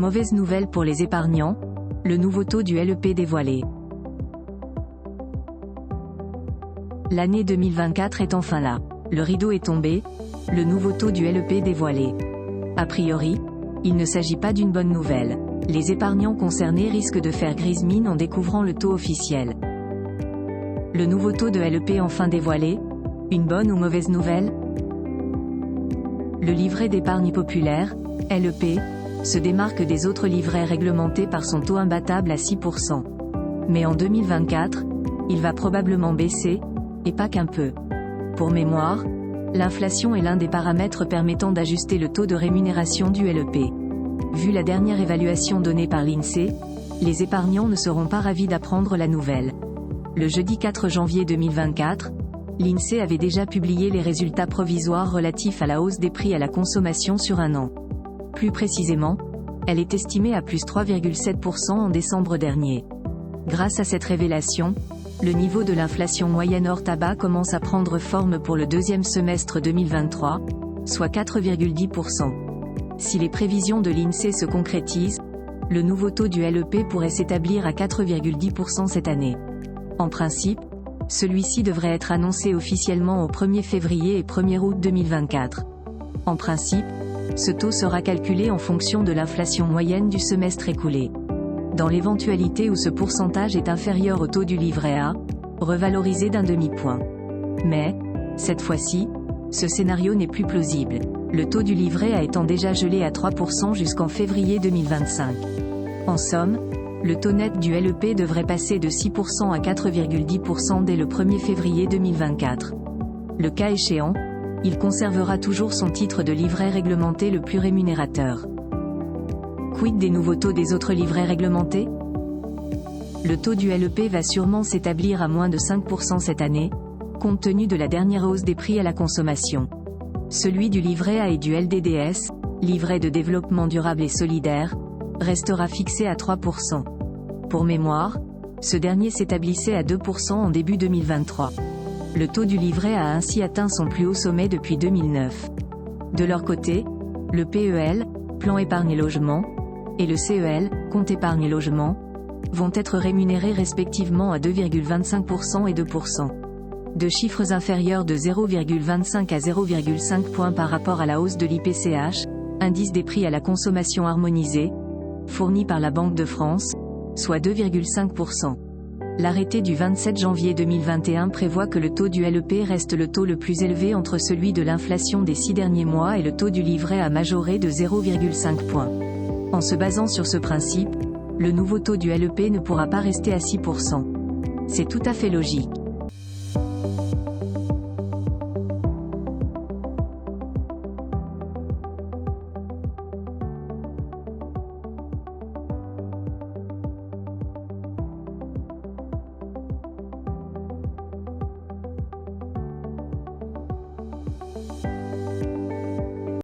mauvaise nouvelle pour les épargnants, le nouveau taux du LEP dévoilé. L'année 2024 est enfin là. Le rideau est tombé, le nouveau taux du LEP dévoilé. A priori, il ne s'agit pas d'une bonne nouvelle. Les épargnants concernés risquent de faire grise mine en découvrant le taux officiel. Le nouveau taux de LEP enfin dévoilé, une bonne ou mauvaise nouvelle? Le livret d'épargne populaire, LEP, se démarque des autres livrets réglementés par son taux imbattable à 6%. Mais en 2024, il va probablement baisser, et pas qu'un peu. Pour mémoire, l'inflation est l'un des paramètres permettant d'ajuster le taux de rémunération du LEP. Vu la dernière évaluation donnée par l'INSEE, les épargnants ne seront pas ravis d'apprendre la nouvelle. Le jeudi 4 janvier 2024, l'INSEE avait déjà publié les résultats provisoires relatifs à la hausse des prix à la consommation sur un an. Plus précisément, elle est estimée à plus 3,7% en décembre dernier. Grâce à cette révélation, le niveau de l'inflation moyenne hors tabac commence à prendre forme pour le deuxième semestre 2023, soit 4,10%. Si les prévisions de l'INSEE se concrétisent, le nouveau taux du LEP pourrait s'établir à 4,10% cette année. En principe, celui-ci devrait être annoncé officiellement au 1er février et 1er août 2024. En principe, ce taux sera calculé en fonction de l'inflation moyenne du semestre écoulé. Dans l'éventualité où ce pourcentage est inférieur au taux du livret A, revalorisé d'un demi-point. Mais, cette fois-ci, ce scénario n'est plus plausible. Le taux du livret A étant déjà gelé à 3% jusqu'en février 2025. En somme, le taux net du LEP devrait passer de 6% à 4,10% dès le 1er février 2024. Le cas échéant, il conservera toujours son titre de livret réglementé le plus rémunérateur. Quid des nouveaux taux des autres livrets réglementés? Le taux du LEP va sûrement s'établir à moins de 5% cette année, compte tenu de la dernière hausse des prix à la consommation. Celui du livret A et du LDDS, livret de développement durable et solidaire, restera fixé à 3%. Pour mémoire, ce dernier s'établissait à 2% en début 2023. Le taux du livret a ainsi atteint son plus haut sommet depuis 2009. De leur côté, le PEL, Plan épargne et logement, et le CEL, Compte épargne et logement, vont être rémunérés respectivement à 2,25% et 2%. Deux chiffres inférieurs de 0,25 à 0,5 points par rapport à la hausse de l'IPCH, indice des prix à la consommation harmonisé, fourni par la Banque de France, soit 2,5%. L'arrêté du 27 janvier 2021 prévoit que le taux du LEP reste le taux le plus élevé entre celui de l'inflation des 6 derniers mois et le taux du livret A majoré de 0,5 points. En se basant sur ce principe, le nouveau taux du LEP ne pourra pas rester à 6%. C'est tout à fait logique.